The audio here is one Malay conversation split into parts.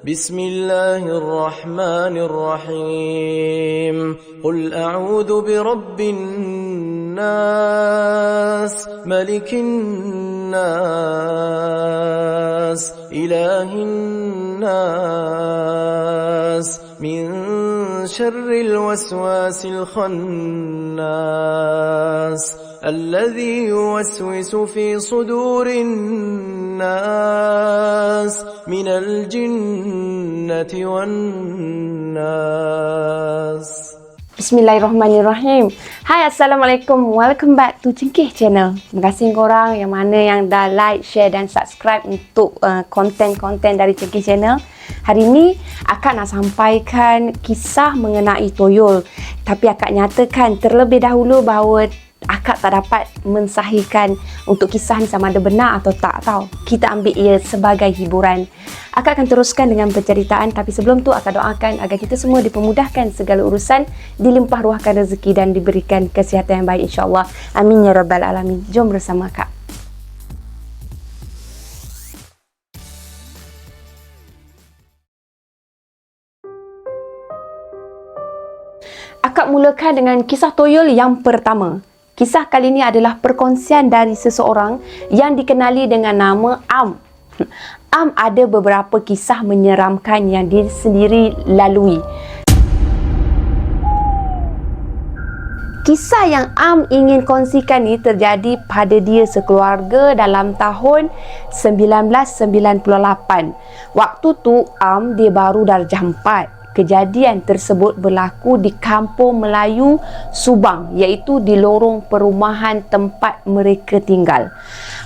بسم الله الرحمن الرحيم قل أعوذ برب الناس ملك الناس إله الناس من شر الوسواس الخناس الذي يوسوس في صدور الناس من الجنة والناس. Bismillahirrahmanirrahim. Hai, Assalamualaikum. Welcome back to Cengkeh Channel. Terima kasih korang yang mana yang dah like, share dan subscribe untuk konten-konten dari Cengkeh Channel. Hari ini akak nak sampaikan kisah mengenai toyol. Tapi akak nyatakan terlebih dahulu bahawa akak tak dapat mensahihkan untuk kisah ni sama ada benar atau tak tahu. Kita ambil ia sebagai hiburan. Akak akan teruskan dengan penceritaan, tapi sebelum tu akak doakan agar kita semua dipermudahkan segala urusan, dilimpah ruahkan rezeki dan diberikan kesihatan yang baik insya-Allah. Amin ya rabbal alamin. Jom bersama akak. Akak mulakan dengan kisah toyol yang pertama. Kisah kali ini adalah perkongsian dari seseorang yang dikenali dengan nama Am. Am ada beberapa kisah menyeramkan yang dia sendiri lalui. Kisah yang Am ingin kongsikan ni terjadi pada dia sekeluarga dalam tahun 1998. Waktu tu Am dia baru darjah 4. Kejadian tersebut berlaku di Kampung Melayu Subang, iaitu di lorong perumahan tempat mereka tinggal.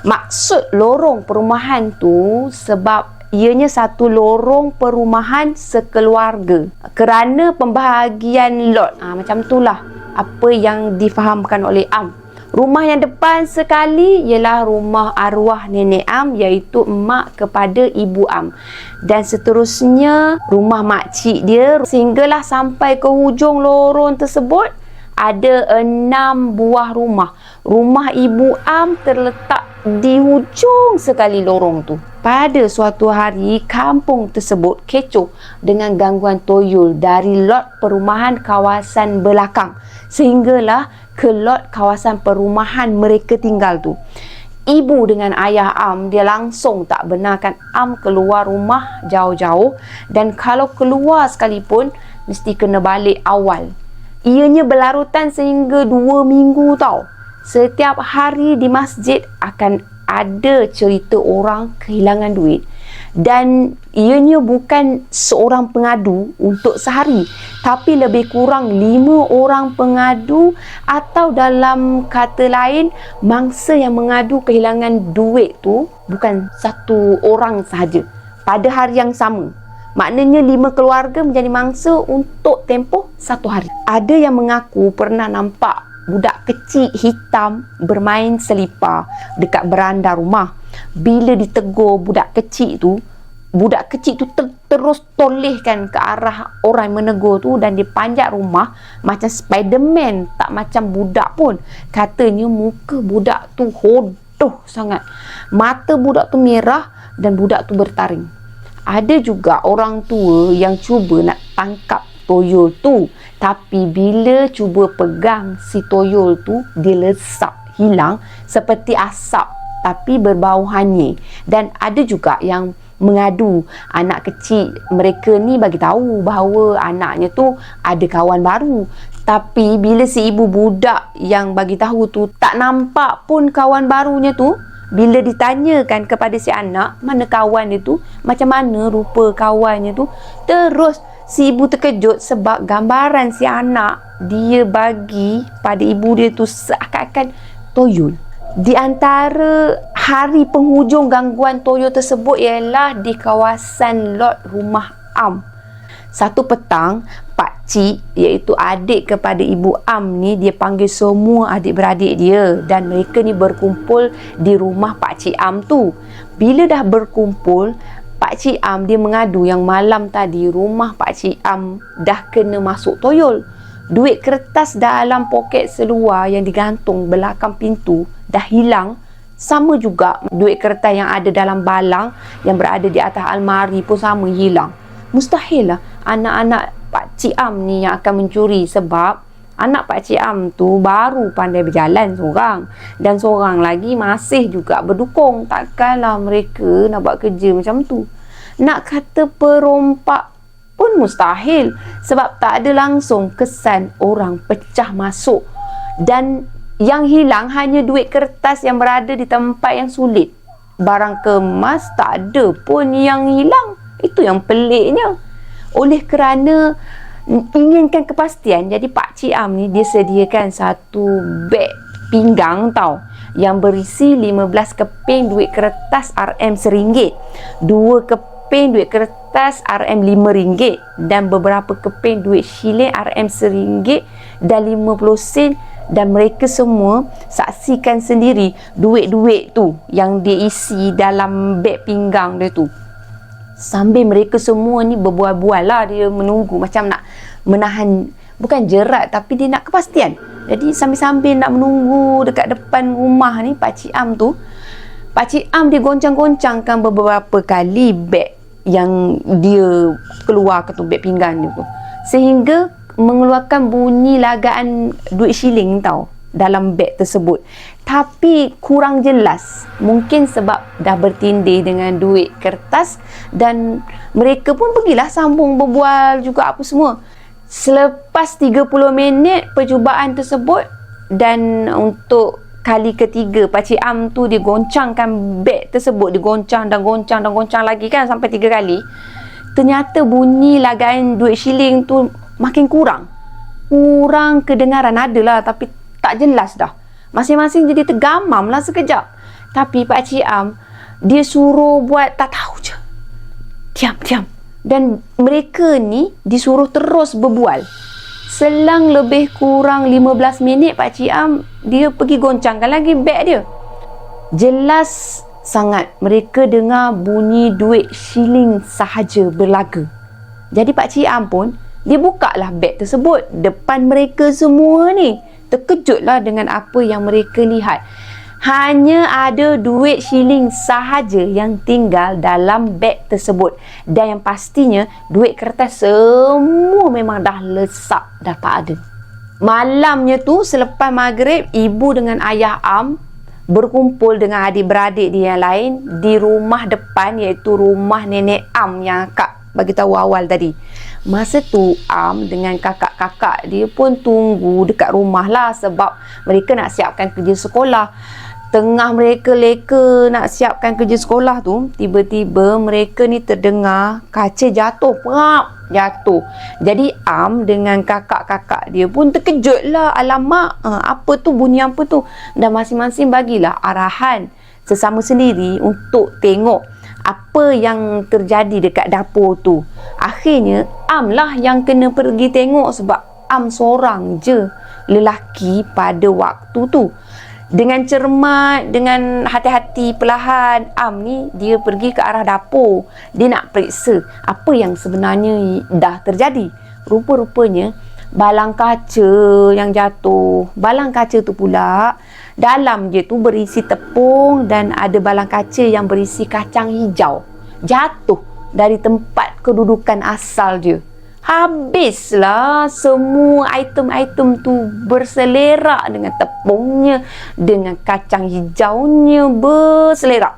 Maksud lorong perumahan tu sebab ianya satu lorong perumahan sekeluarga. Kerana pembahagian lot, macam itulah apa yang difahamkan oleh Am. Rumah yang depan sekali ialah rumah arwah nenek Am, iaitu emak kepada ibu Am. Dan seterusnya rumah makcik dia, sehinggalah sampai ke hujung lorong tersebut ada 6 buah rumah. Rumah ibu Am terletak di hujung sekali lorong tu. Pada suatu hari, kampung tersebut kecoh dengan gangguan toyol dari lot perumahan kawasan belakang, sehinggalah ke lot kawasan perumahan mereka tinggal tu. Ibu dengan ayah Am, dia langsung tak benarkan Am keluar rumah jauh-jauh, dan kalau keluar sekalipun mesti kena balik awal. Ianya berlarutan sehingga 2 minggu tau. Setiap hari di masjid akan ada cerita orang kehilangan duit, dan ianya bukan seorang pengadu untuk sehari, tapi lebih kurang 5 orang pengadu, atau dalam kata lain, mangsa yang mengadu kehilangan duit tu bukan satu orang sahaja pada hari yang sama. Maknanya 5 keluarga menjadi mangsa untuk tempoh 1 hari. Ada yang mengaku pernah nampak budak kecil hitam bermain selipar dekat beranda rumah. Bila ditegur budak kecil tu terus tolehkan ke arah orang yang menegur tu, dan dia panjat rumah macam Spiderman, tak macam budak pun. Katanya muka budak tu hodoh sangat. Mata budak tu merah dan budak tu bertaring. Ada juga orang tua yang cuba nak tangkap toyol tu, tapi bila cuba pegang si toyol tu, dia lesap hilang seperti asap tapi berbau hanyir. Dan ada juga yang mengadu, anak kecil mereka ni bagi tahu bahawa anaknya tu ada kawan baru, tapi bila si ibu budak yang bagi tahu tu tak nampak pun kawan barunya tu, bila ditanyakan kepada si anak mana kawan dia tu, macam mana rupa kawannya tu, terus si ibu terkejut sebab gambaran si anak dia bagi pada ibu dia tu seakan-akan toyol. Di antara hari penghujung gangguan toyol tersebut ialah di kawasan lot rumah Am. Satu petang, pakcik iaitu adik kepada ibu Am ni, dia panggil semua adik-beradik dia, dan mereka ni berkumpul di rumah pakcik Am tu. Bila dah berkumpul, Pakcik Am dia mengadu yang malam tadi rumah Pakcik Am dah kena masuk toyol. Duit kertas dalam poket seluar yang digantung belakang pintu dah hilang. Sama juga duit kertas yang ada dalam balang yang berada di atas almari pun sama hilang. Mustahil lah anak-anak Pakcik Am ni yang akan mencuri, sebab anak Pakcik Am tu baru pandai berjalan seorang, dan seorang lagi masih juga berdukung. Takkanlah mereka nak buat kerja macam tu. Nak kata perompak pun mustahil, sebab tak ada langsung kesan orang pecah masuk, dan yang hilang hanya duit kertas yang berada di tempat yang sulit. Barang kemas tak ada pun yang hilang. Itu yang peliknya. Oleh kerana inginkan kepastian, jadi Pakcik Am ni dia sediakan satu beg pinggang tau, yang berisi 15 keping duit kertas RM RM1, 2 keping duit kertas RM RM5, dan beberapa keping duit shilling RM RM1 dan 50 sen. Dan mereka semua saksikan sendiri duit-duit tu yang diisi dalam beg pinggang dia tu. Sambil mereka semua ni berbual-bual lah, dia menunggu macam nak menahan, bukan jerat, tapi dia nak kepastian. Jadi sambil-sambil nak menunggu dekat depan rumah ni Pakcik Am tu, Pakcik Am dia goncang-goncangkan beberapa kali beg yang dia keluarkan tu, beg pinggang dia tu, sehingga mengeluarkan bunyi lagaan duit shilling tau dalam beg tersebut. Tapi kurang jelas, mungkin sebab dah bertindih dengan duit kertas, dan mereka pun pergilah sambung berbual juga apa semua. Selepas 30 minit percubaan tersebut, dan untuk kali ketiga Pakcik Am tu dia goncangkan beg tersebut, dia goncang dan goncang dan goncang lagi kan, sampai 3 kali. Ternyata bunyi lagaan duit shilling tu makin kurang kedengaran. Adalah, tapi tak jelas dah. Masing-masing jadi tergamam lah sekejap. Tapi Pakcik Am dia suruh buat tak tahu je, diam. Dan mereka ni disuruh terus berbual. Selang lebih kurang 15 minit Pakcik Am dia pergi goncangkan lagi beg dia. Jelas sangat mereka dengar bunyi duit shilling sahaja berlaga. Jadi Pakcik Am pun dia buka lah beg tersebut depan mereka semua ni. Terkejutlah dengan apa yang mereka lihat. Hanya ada duit shilling sahaja yang tinggal dalam beg tersebut. Dan yang pastinya duit kertas semua memang dah lesak, dah tak ada. Malamnya tu selepas maghrib, ibu dengan ayah Am berkumpul dengan adik-beradik dia yang lain di rumah depan, iaitu rumah nenek Am yang Kak bagi tahu awal tadi. Masa tu Am dengan kakak-kakak dia pun tunggu dekat rumah lah, sebab mereka nak siapkan kerja sekolah. Tengah mereka leka nak siapkan kerja sekolah tu, tiba-tiba mereka ni terdengar kaca jatuh, jatuh. Jadi Am dengan kakak-kakak dia pun terkejut lah. Alamak, apa tu, bunyi apa tu? Dan masing-masing bagilah arahan sesama sendiri untuk tengok apa yang terjadi dekat dapur tu. Akhirnya Am lah yang kena pergi tengok, sebab Am seorang je lelaki pada waktu tu. Dengan cermat, dengan hati-hati, perlahan Am ni dia pergi ke arah dapur. Dia nak periksa apa yang sebenarnya dah terjadi. Rupa-rupanya balang kaca yang jatuh. Balang kaca tu pula dalam dia tu berisi tepung, dan ada balang kaca yang berisi kacang hijau jatuh dari tempat kedudukan asal dia. Habislah semua item-item tu berselerak dengan tepungnya, dengan kacang hijaunya berselerak.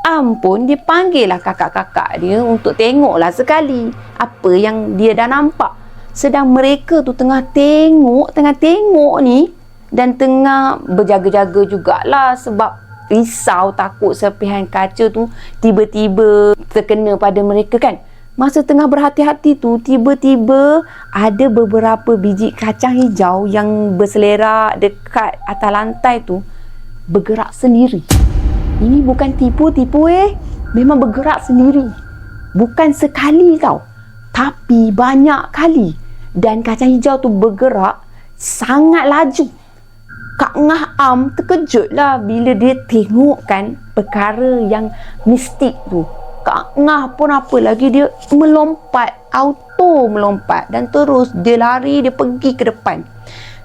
Am pun dia panggil lah kakak-kakak dia untuk tengoklah sekali apa yang dia dah nampak. Sedang mereka tu tengah tengok ni, dan tengah berjaga-jaga jugalah, sebab risau takut serpihan kaca tu tiba-tiba terkena pada mereka kan. Masa tengah berhati-hati tu, tiba-tiba ada beberapa biji kacang hijau yang berselerak dekat atas lantai tu bergerak sendiri. Ini bukan tipu-tipu memang bergerak sendiri. Bukan sekali tau, tapi banyak kali. Dan kacang hijau tu bergerak sangat laju. Kak Ngah Am terkejutlah bila dia tengok kan perkara yang mistik tu. Kak Ngah pun apa lagi, dia auto melompat, dan terus dia lari, dia pergi ke depan.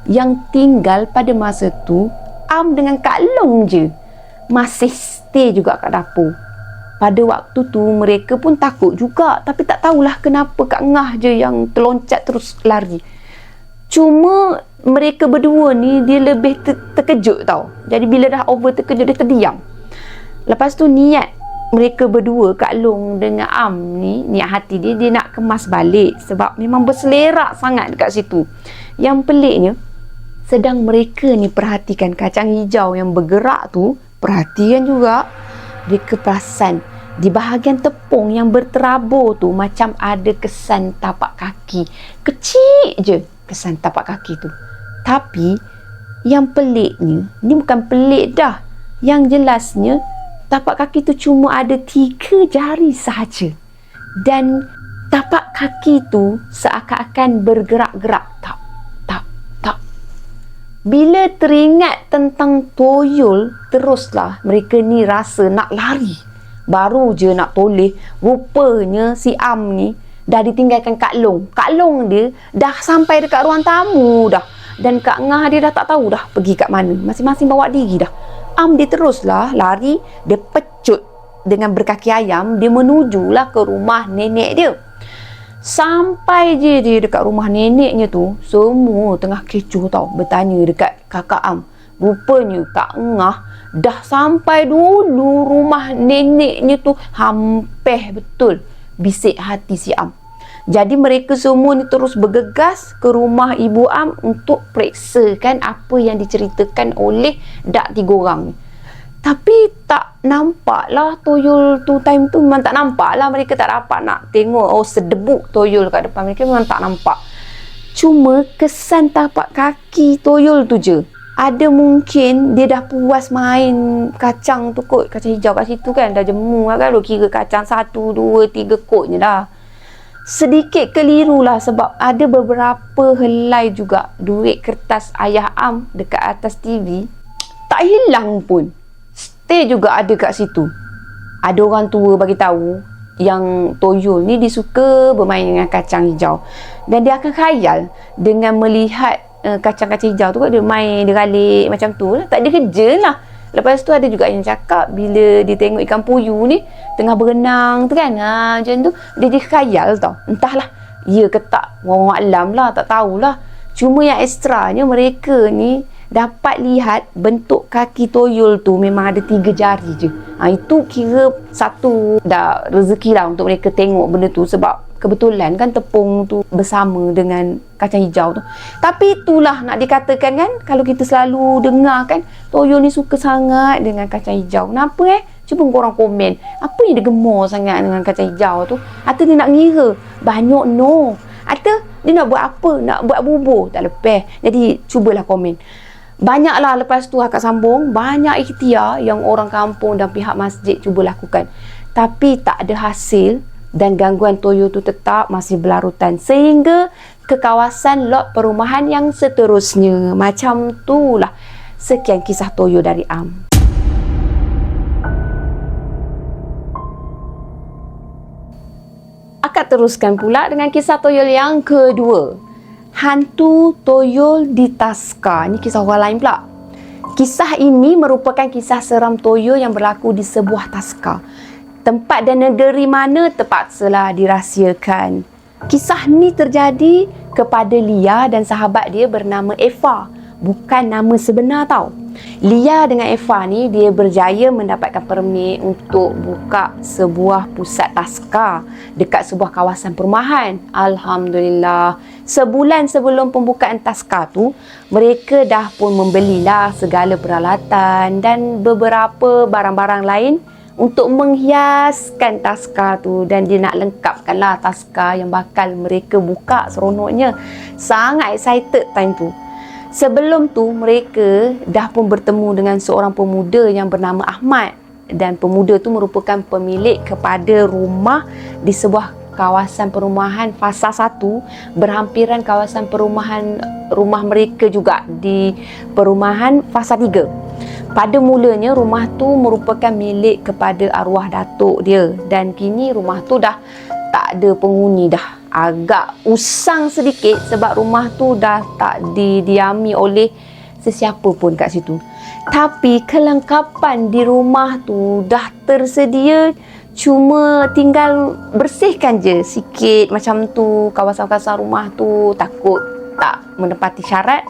Yang tinggal pada masa tu Am dengan Kak Long je masih stay juga kat dapur. Pada waktu tu mereka pun takut juga, tapi tak tahulah kenapa Kak Ngah je yang terloncat terus lari. Cuma mereka berdua ni dia lebih terkejut tau. Jadi bila dah over terkejut, dia terdiam. Lepas tu niat mereka berdua, Kak Long dengan Am ni, niat hati dia nak kemas balik sebab memang berselerak sangat dekat situ. Yang peliknya, sedang mereka ni perhatikan kacang hijau yang bergerak tu, perhatikan juga, mereka perasan di bahagian tepung yang berterabur tu macam ada kesan tapak kaki. Kecil je kesan tapak kaki tu. Tapi yang peliknya, ni bukan pelik dah, yang jelasnya tapak kaki tu cuma ada 3 jari sahaja. Dan tapak kaki tu seakan-akan bergerak-gerak. Tak. Bila teringat tentang toyol, teruslah mereka ni rasa nak lari. Baru je nak toleh, rupanya si Am ni dah ditinggalkan Kak Long. Kak Long dia dah sampai dekat ruang tamu dah. Dan Kak Ngah dia dah tak tahu dah pergi kat mana. Masing-masing bawa diri dah. Am dia teruslah lari, dia pecut dengan berkaki ayam, dia menujulah ke rumah nenek dia. Sampai je dia dekat rumah neneknya tu, semua tengah kecoh tau, bertanya dekat kakak Am. Rupanya Kak Ngah dah sampai dulu rumah neneknya tu, hampir betul, bisik hati si Am. Jadi mereka semua ni terus bergegas ke rumah Ibu Am untuk periksakan apa yang diceritakan oleh dak 3 orang ni. Tapi tak nampak lah toyol tu, time tu memang tak nampak lah. Mereka tak dapat nak tengok sedebuk toyol kat depan mereka, memang tak nampak. Cuma kesan tapak kaki toyol tu je. Ada mungkin dia dah puas main kacang tu kot, kacang hijau kat situ kan, dah jemu lah kan, kira kacang 1, 2, 3 kot je dah. Sedikit keliru lah sebab ada beberapa helai juga duit kertas ayah Am dekat atas TV, tak hilang pun. Stay juga ada kat situ. Ada orang tua bagi tahu yang toyol ni dia suka bermain dengan kacang hijau. Dan dia akan khayal dengan melihat kacang-kacang hijau tu, dia main, dia galik macam tu lah. Tak ada kerja lah. Lepas tu ada juga yang cakap bila dia tengok ikan puyuh ni tengah berenang tu kan, macam tu, dia khayal tau. Entahlah ya ke tak, wallahu alam lah, tak tahulah. Cuma yang ekstranya mereka ni dapat lihat bentuk kaki toyol tu memang ada 3 jari je. Itu kira satu dah rezeki lah untuk mereka tengok benda tu, sebab kebetulan kan tepung tu bersama dengan kacang hijau tu. Tapi itulah nak dikatakan kan, kalau kita selalu dengar kan toyol ni suka sangat dengan kacang hijau. Kenapa Cuba korang komen, apa yang dia gemar sangat dengan kacang hijau tu? Atau dia nak ngira banyak? No. Atau dia nak buat apa? Nak buat bubur? Tak lepas. Jadi cubalah komen. Banyaklah lepas tu akak sambung, banyak ikhtiar yang orang kampung dan pihak masjid cuba lakukan. Tapi tak ada hasil dan gangguan toyol tu tetap masih berlarutan sehingga ke kawasan lot perumahan yang seterusnya. Macam tu lah. Sekian kisah toyol dari Am. Akak teruskan pula dengan kisah toyol yang kedua. Hantu toyol di Taska. Ini kisah orang lain pula. Kisah ini merupakan kisah seram toyol yang berlaku di sebuah taska. Tempat dan negeri mana terpaksalah dirahsiakan. Kisah ni terjadi kepada Lia dan sahabat dia bernama Eva. Bukan nama sebenar tau. Lia dengan Eva ni dia berjaya mendapatkan permit untuk buka sebuah pusat taska dekat sebuah kawasan perumahan. Alhamdulillah. Sebulan sebelum pembukaan taska tu, mereka dah pun membelilah segala peralatan dan beberapa barang-barang lain untuk menghiaskan taska tu, dan dia nak lengkapkanlah taska yang bakal mereka buka seronoknya. Sangat excited time tu. Sebelum tu mereka dah pun bertemu dengan seorang pemuda yang bernama Ahmad, dan pemuda tu merupakan pemilik kepada rumah di sebuah kawasan perumahan fasa 1 berhampiran kawasan perumahan rumah mereka juga di perumahan fasa 3. Pada mulanya rumah tu merupakan milik kepada arwah datuk dia, dan kini rumah tu dah tak ada penghuni dah. Agak usang sedikit sebab rumah tu dah tak didiami oleh sesiapa pun kat situ. Tapi kelengkapan di rumah tu dah tersedia, Cuma tinggal bersihkan je sikit macam tu, kawasan-kawasan rumah tu, takut tak menepati syarat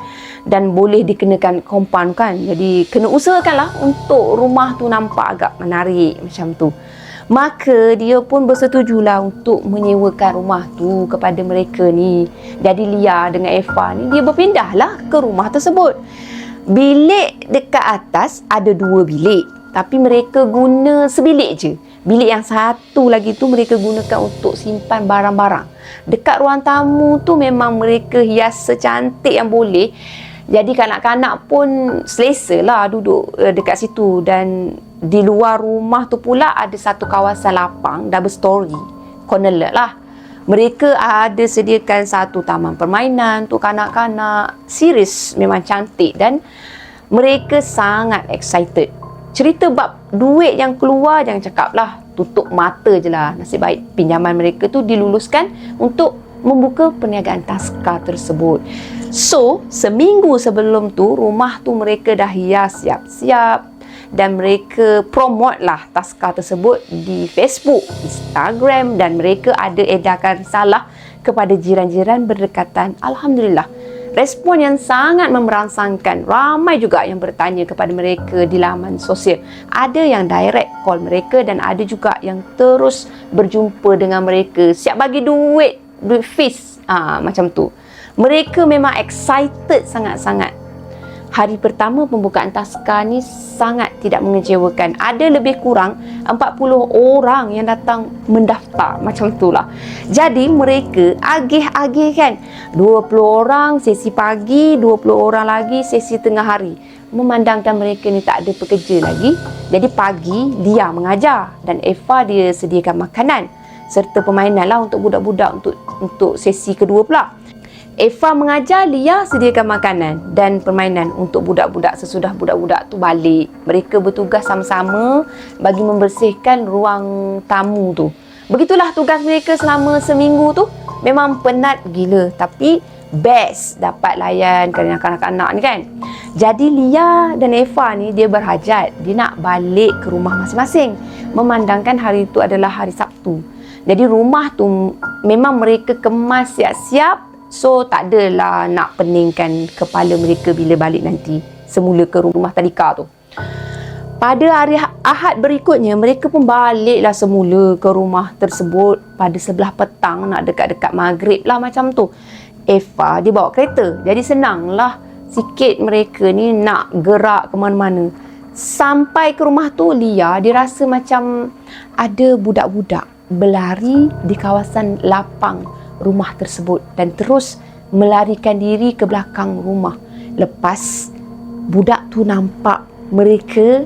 dan boleh dikenakan compound kan. Jadi kena usahakanlah untuk rumah tu nampak agak menarik macam tu. Maka dia pun bersetujulah untuk menyewakan rumah tu kepada mereka ni. Jadi Lia dengan Eva ni dia berpindahlah ke rumah tersebut. Bilik dekat atas ada 2 bilik, tapi mereka guna sebilik je. Bilik yang satu lagi tu mereka gunakan untuk simpan barang-barang. Dekat ruang tamu tu memang mereka hias secantik yang boleh. Jadi kanak-kanak pun selesa lah duduk dekat situ. Dan di luar rumah tu pula ada satu kawasan lapang double story, corner lah. Mereka ada sediakan satu taman permainan untuk kanak-kanak. Serius memang cantik dan mereka sangat excited. Cerita bab duit yang keluar jangan cakap lah, tutup mata je lah. Nasib baik pinjaman mereka tu diluluskan untuk membuka perniagaan taska tersebut. So, seminggu sebelum tu rumah tu mereka dah hias siap-siap dan mereka promote lah taska tersebut di Facebook, Instagram dan mereka ada edarkan risalah kepada jiran-jiran berdekatan. Alhamdulillah, respon yang sangat memerangsangkan. Ramai juga yang bertanya kepada mereka di laman sosial. Ada yang direct call mereka dan ada juga yang terus berjumpa dengan mereka. Siap bagi duit fees. Macam tu. Mereka memang excited sangat-sangat. Hari pertama pembukaan taska ni sangat tidak mengecewakan. Ada lebih kurang 40 orang yang datang mendaftar. Macam itulah. Jadi mereka agih-agihkan 20 orang sesi pagi, 20 orang lagi sesi tengah hari. Memandangkan mereka ni tak ada pekerja lagi. Jadi pagi Lia mengajar dan Eva dia sediakan makanan serta permainan lah untuk budak-budak untuk sesi kedua pula. Eva mengajar, Lia sediakan makanan dan permainan untuk budak-budak sesudah budak-budak tu balik. Mereka bertugas sama-sama bagi membersihkan ruang tamu tu. Begitulah tugas mereka selama seminggu tu. Memang penat gila tapi best dapat layan kerana kanak-kanak ni kan. Jadi Lia dan Eva ni dia berhajat. Dia nak balik ke rumah masing-masing. Memandangkan hari itu adalah hari Sabtu. Jadi rumah tu memang mereka kemas siap-siap. So tak adalah nak peningkan kepala mereka bila balik nanti semula ke rumah tadika tu. Pada hari Ahad berikutnya mereka pun baliklah semula ke rumah tersebut pada 11 petang, nak dekat-dekat maghrib lah macam tu. Eva dia bawa kereta, jadi senanglah sikit mereka ni nak gerak ke mana-mana. Sampai ke rumah tu Lia dia rasa macam ada budak-budak berlari di kawasan lapang rumah tersebut dan terus melarikan diri ke belakang rumah. Lepas budak tu nampak mereka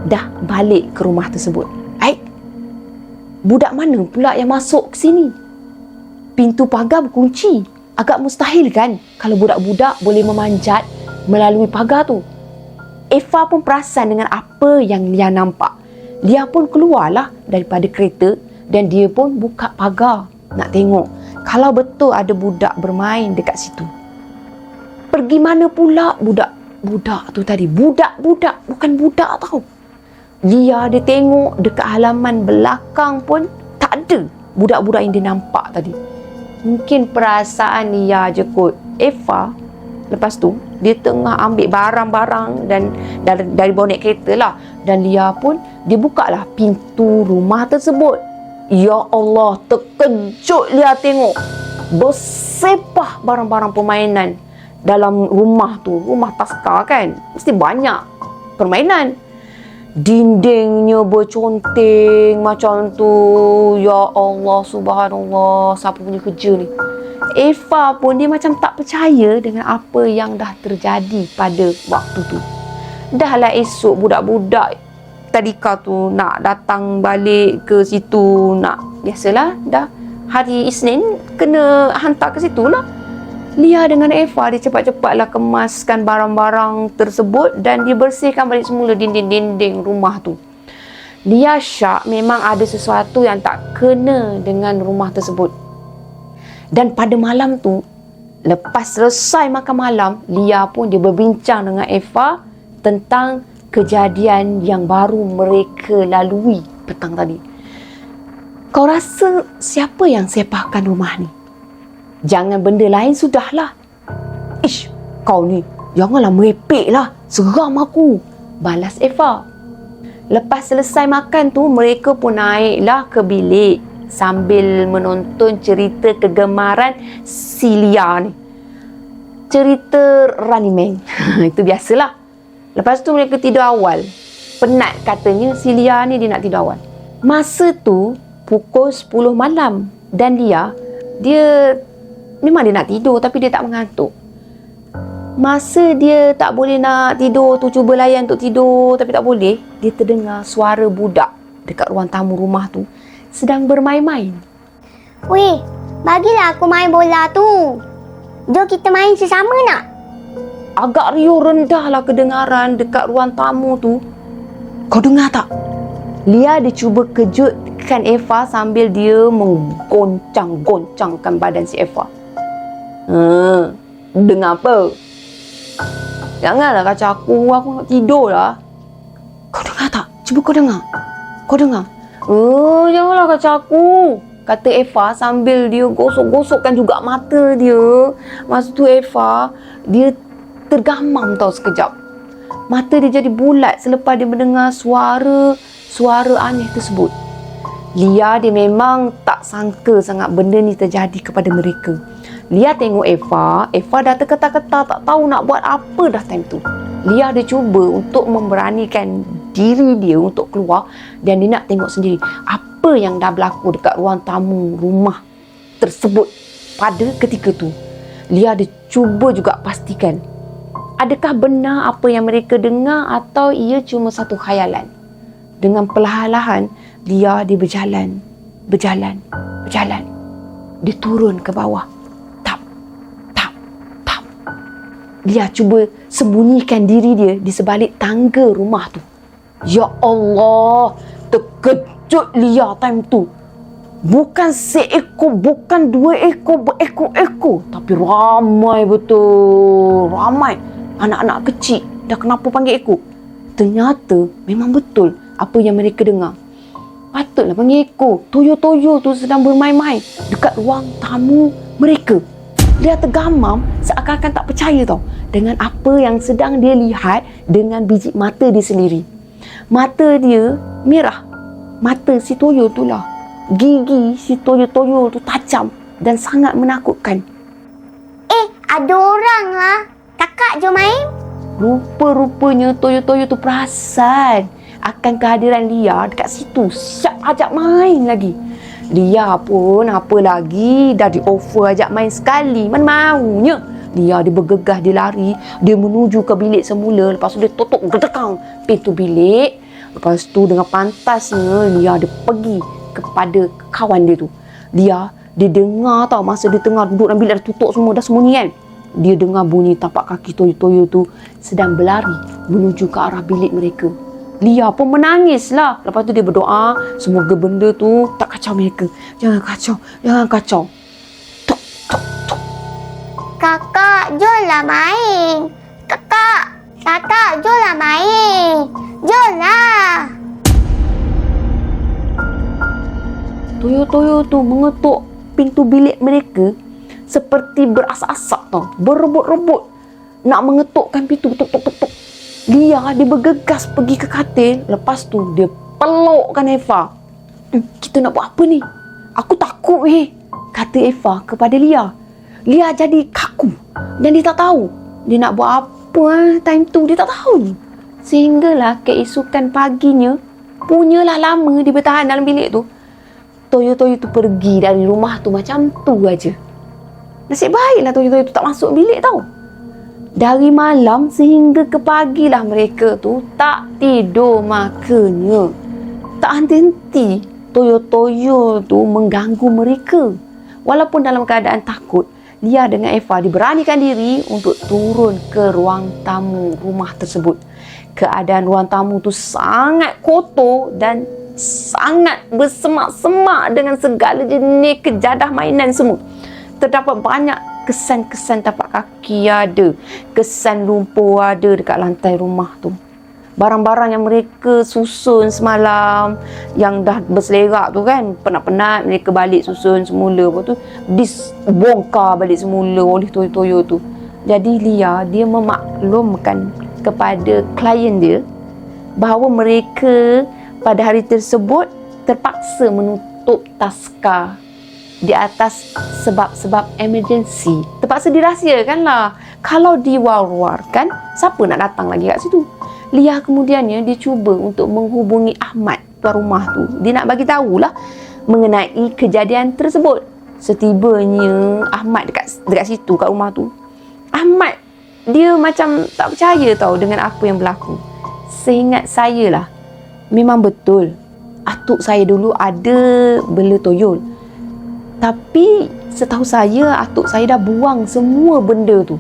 dah balik ke rumah tersebut. Budak mana pula yang masuk ke sini? Pintu pagar berkunci. Agak mustahil kan kalau budak-budak boleh memanjat melalui pagar tu. Eva pun perasan dengan apa yang Lia nampak. Lia pun keluarlah daripada kereta dan dia pun buka pagar nak tengok kalau betul ada budak bermain dekat situ. Pergi mana pula budak tu tadi? Budak-budak, bukan budak tau. Lia dia tengok dekat halaman belakang pun tak ada budak-budak yang dia nampak tadi. Mungkin perasaan Lia je kot. Eva lepas tu dia tengah ambil barang-barang dan dari bonet kereta lah. Dan Lia pun dia buka lah pintu rumah tersebut. Ya Allah, terkejut Lia tengok bersepah barang-barang permainan dalam rumah tu. Rumah taska kan, mesti banyak permainan. Dindingnya berconteng macam tu. Ya Allah, subhanallah, siapa punya kerja ni? Eva pun dia macam tak percaya dengan apa yang dah terjadi pada waktu tu. Dahlah esok budak-budak tadika tu nak datang balik ke situ, nak biasalah dah hari Isnin kena hantar ke situ lah. Lia dengan Eva dia cepat-cepatlah kemaskan barang-barang tersebut dan dia bersihkan balik semula dinding-dinding rumah tu. Lia syak memang ada sesuatu yang tak kena dengan rumah tersebut. Dan pada malam tu, lepas selesai makan malam, Lia pun dia berbincang dengan Eva tentang kejadian yang baru mereka lalui petang tadi. Kau rasa siapa yang sepakan rumah ni? Jangan benda lain sudahlah. Ish, kau ni janganlah merepek lah. Seram aku, balas Eva. Lepas selesai makan tu, mereka pun naiklah ke bilik sambil menonton cerita kegemaran si Lia ni. Cerita Running Man. Itu biasalah. Lepas tu mereka tidur awal. Penat katanya si Lia ni, dia nak tidur awal. Masa tu pukul 10 malam dan dia memang dia nak tidur tapi dia tak mengantuk. Masa dia tak boleh nak tidur tu, cuba layan untuk tidur tapi tak boleh, dia terdengar suara budak dekat ruang tamu rumah tu sedang bermain-main. Weh, bagilah aku main bola tu. Jom kita main sesama nak? Agak riuh rendahlah kedengaran dekat ruang tamu tu. Kau dengar tak? Lia dia cuba kejutkan Eva sambil dia menggoncang-goncangkan badan si Eva. Dengar apa? Janganlah kacau aku nak tidur lah. Kau dengar tak? Cuba kau dengar. Kau dengar? Janganlah kacau aku, kata Eva sambil dia gosok-gosokkan juga mata dia. Masa tu Eva, dia tergamam tau sekejap. Mata dia jadi bulat selepas dia mendengar suara aneh tersebut. Lia dia memang tak sangka sangat benda ni terjadi kepada mereka. Lia tengok Eva dah terketar-ketar, tak tahu nak buat apa dah time tu. Lia dia cuba untuk memberanikan diri dia untuk keluar dan dia nak tengok sendiri apa yang dah berlaku dekat ruang tamu rumah tersebut pada ketika tu. Lia dia cuba juga pastikan adakah benar apa yang mereka dengar atau ia cuma satu khayalan. Dengan perlahan-lahan Lia dia berjalan. Dia turun ke bawah. Lia cuba sembunyikan diri dia di sebalik tangga rumah tu. Ya Allah, terkejut Lia time tu. Bukan seekor, bukan dua ekor, berekor-ekor, tapi ramai betul. Ramai anak-anak kecil. Dah kenapa panggil ekor? Ternyata memang betul apa yang mereka dengar. Patutlah panggil ekor. Toyo-toyo tu sedang bermain-main dekat ruang tamu mereka. Dia tergamam seakan-akan tak percaya tau dengan apa yang sedang dia lihat dengan biji mata dia sendiri. Mata dia merah. Mata si Toyo tu lah. Gigi si Toyo-toyo tu tajam dan sangat menakutkan. Ada orang lah. Kakak jom main. Rupa-rupanya Toyo-toyo tu perasan akan kehadiran Lia dekat situ. Siap ajak main lagi. Lia pun apa lagi, dah di offer ajak main sekali, mana maunya. Lia dia bergegas, dia lari, dia menuju ke bilik semula. Lepas tu dia tutup gedekang pintu bilik. Lepas tu dengan pantasnya Lia dia pergi kepada kawan dia tu. Lia dia dengar tau masa dia tengah duduk dalam bilik, dah tutup semua, dah sembunyi kan. Dia dengar bunyi tapak kaki Toyo-toyo tu sedang berlari menuju ke arah bilik mereka. Lia pun menangis lah. Lepas tu dia berdoa, semoga benda tu tak kacau mereka. Jangan kacau. Tok. Kakak, jomlah main. Kakak, jomlah main. Jomlah. Toyo-toyo tu mengetuk pintu bilik mereka seperti berasak-asak tau. Berebut-rebut nak mengetukkan pintu. Tok. Lia dia bergegas pergi ke katil. Lepas tu dia pelukkan Eva. Kita nak buat apa ni? Aku takut kata Eva kepada Lia. Lia jadi kaku dan dia tak tahu dia nak buat apa time tu. Dia tak tahu. Sehinggalah keesokan paginya, punyalah lama dia bertahan dalam bilik tu. Toyo-toyo tu pergi dari rumah tu macam tu aja. Nasib baiklah Toyo-toyo tu tak masuk bilik tau. Dari malam sehingga ke pagi lah mereka tu tak tidur makanya. Tak henti-henti Toyo-toyo tu mengganggu mereka. Walaupun dalam keadaan takut, Lia dengan Eva diberanikan diri untuk turun ke ruang tamu rumah tersebut. Keadaan ruang tamu tu sangat kotor dan sangat bersemak-semak dengan segala jenis kejadah mainan semua. Terdapat banyak kesan-kesan tapak kaki ada, kesan lumpur ada dekat lantai rumah tu. barang-barang yang mereka susun semalam yang dah berselerak tu kan, penat-penat mereka balik susun semula, lepas tu dibongkar balik semula oleh toyo-toyo tu. Jadi Lia dia memaklumkan kepada klien dia bahawa mereka pada hari tersebut terpaksa menutup taska di atas sebab-sebab emergency. Terpaksa dirahsiakan lah. Kalau diwar-warkan, siapa nak datang lagi kat situ? Lia kemudiannya dia cuba untuk menghubungi Ahmad tuan rumah tu. Dia nak bagi tahulah mengenai kejadian tersebut. Setibanya Ahmad dekat situ kat rumah tu, Ahmad dia macam tak percaya tau dengan apa yang berlaku. Seingat saya lah, memang betul atuk saya dulu ada bela toyol. Tapi setahu saya atuk saya dah buang semua benda tu.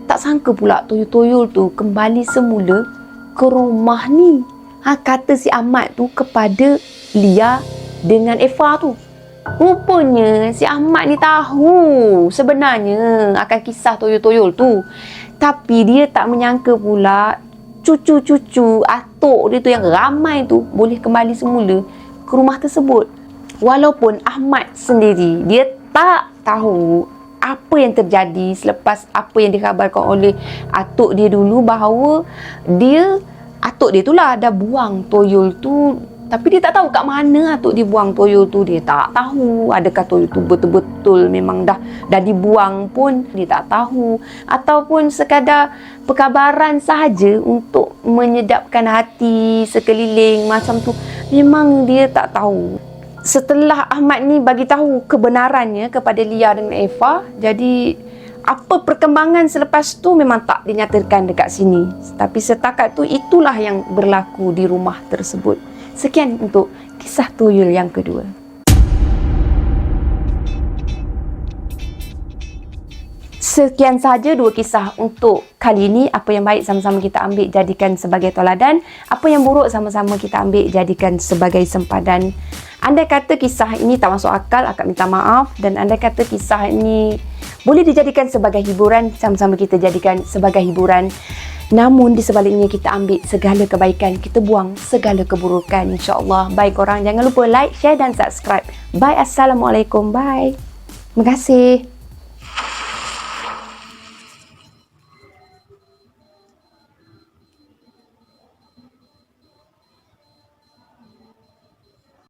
Tak sangka pula toyol-toyol tu kembali semula ke rumah ni. Kata si Ahmad tu kepada Lia dengan Eva tu. Rupanya si Ahmad ni tahu sebenarnya akan kisah toyol-toyol tu. Tapi dia tak menyangka pula cucu-cucu atuk dia tu yang ramai tu boleh kembali semula ke rumah tersebut. Walaupun Ahmad sendiri dia tak tahu apa yang terjadi selepas apa yang dikhabarkan oleh atuk dia dulu, bahawa atuk dia tu lah dah buang toyol tu. Tapi dia tak tahu kat mana atuk dia buang toyol tu. Dia tak tahu adakah toyol tu betul-betul memang dah dibuang pun dia tak tahu, ataupun sekadar perkabaran sahaja untuk menyedapkan hati sekeliling macam tu. Memang dia tak tahu. Setelah Ahmad ni bagi tahu kebenarannya kepada Lia dan Eva, jadi apa perkembangan selepas tu memang tak dinyatakan dekat sini. Tapi setakat tu itulah yang berlaku di rumah tersebut. Sekian untuk kisah toyol yang kedua. Sekian sahaja dua kisah untuk kali ini. Apa yang baik sama-sama kita ambil jadikan sebagai toladan. Apa yang buruk sama-sama kita ambil jadikan sebagai sempadan. Andai kata kisah ini tak masuk akal, akak minta maaf. Dan andai kata kisah ini boleh dijadikan sebagai hiburan, sama-sama kita jadikan sebagai hiburan. Namun di sebaliknya kita ambil segala kebaikan, kita buang segala keburukan, insya-Allah. Baik korang, jangan lupa like, share dan subscribe. Bye, assalamualaikum, bye. Terima kasih.